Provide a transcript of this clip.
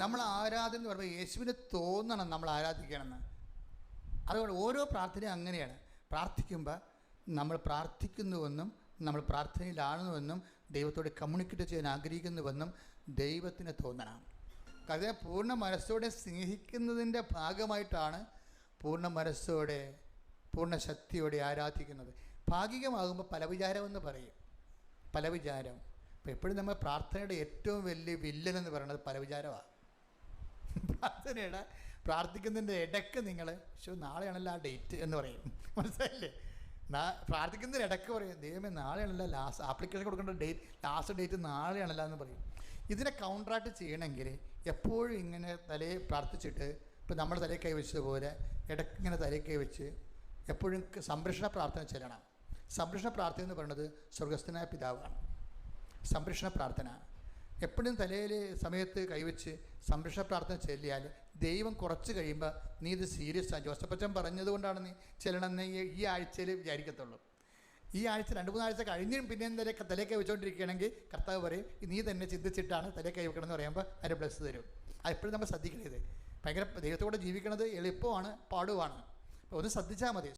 നമ്മൾ ആരാധന എന്ന് പറയുമ്പോൾ യേശുവിനെ തോന്നണം നമ്മൾ ആരാധിക്കണമെന്ന്. അതുകൊണ്ട് ഓരോ പ്രാർത്ഥനയും അങ്ങനെയാണ്. പ്രാർത്ഥിക്കുമ്പോൾ നമ്മൾ പ്രാർത്ഥിക്കുന്നുവെന്നും നമ്മൾ പ്രാർത്ഥനയിലാണെന്നുവെന്നും ദൈവത്തോട് കമ്മ്യൂണിക്കേറ്റ് ചെയ്യാൻ ആഗ്രഹിക്കുന്നുവെന്നും ദൈവത്തിന് തോന്നണം. കാരണം പൂർണ്ണ മനസ്സോടെ സ്നേഹിക്കുന്നതിൻ്റെ ഭാഗമായിട്ടാണ് പൂർണ്ണ മനസ്സോടെ പൂർണ്ണ ശക്തിയോടെ ആരാധിക്കുന്നത്. ഭാഗികമാകുമ്പോൾ പല വിചാരമെന്ന് പറയും. പല വിചാരം. അപ്പോൾ എപ്പോഴും നമ്മൾ പ്രാർത്ഥനയുടെ ഏറ്റവും വലിയ വില്ലൻ എന്ന് പറയുന്നത് പല വിചാരമാണ്. പ്രാർത്ഥിക്കുന്നതിൻ്റെ ഇടയ്ക്ക് നിങ്ങൾ നാളെയാണല്ലോ ആ ഡേറ്റ് എന്ന് പറയും. മനസ്സിലായില്ലേ? പ്രാർത്ഥിക്കുന്നതിന് ഇടയ്ക്ക് പറയും ദൈവമേ നാളെയാണല്ലോ ലാസ്റ്റ് ആപ്ലിക്കേഷൻ കൊടുക്കേണ്ട ലാസ്റ്റ് ഡേറ്റ് നാളെയാണല്ലോ എന്ന് പറയും. ഇതിനെ കൗണ്ടറായിട്ട് ചെയ്യണമെങ്കിൽ എപ്പോഴും ഇങ്ങനെ തലയെ പ്രാർത്ഥിച്ചിട്ട്, ഇപ്പം നമ്മൾ തലയെ കൈവച്ചതുപോലെ ഇടയ്ക്ക് ഇങ്ങനെ തലയെ കൈവച്ച് എപ്പോഴും സംരക്ഷണ പ്രാർത്ഥന ചെല്ലണം. സംരക്ഷണ പ്രാർത്ഥന എന്ന് പറയുന്നത് സ്വർഗസ്ഥനായ പിതാവാണ്. സംരക്ഷണ പ്രാർത്ഥന എപ്പോഴും തലയിൽ സമയത്ത് കൈവച്ച് സംരക്ഷണ പ്രാർത്ഥന ചെല്ലിയാൽ ദൈവം കുറച്ച് കഴിയുമ്പോൾ നീ ഇത് സീരിയസ് ആണ്. ജോസഫച്ചൻ പറഞ്ഞതുകൊണ്ടാണ് നീ ചെല്ലണമെന്ന് ഈ ആഴ്ചയിൽ വിചാരിക്കത്തുള്ളൂ. ഈ ആഴ്ച 2-3 ആഴ്ച കഴിഞ്ഞും പിന്നെയും തലയെ കൈ വെച്ചുകൊണ്ടിരിക്കുകയാണെങ്കിൽ കർത്താവ് പറയും നീ തന്നെ ചിന്തിച്ചിട്ടാണ് തലയെ കൈ വെക്കണമെന്ന് പറയുമ്പോൾ അതിന് ബ്ലസ് തരും. അതെപ്പോഴും നമ്മൾ ശ്രദ്ധിക്കരുത്. ഭയങ്കര ദൈവത്തോടെ ജീവിക്കണത് എളുപ്പമാണ്, പാടുമാണ്. ഒന്ന് ശ്രദ്ധിച്ചാൽ മതി.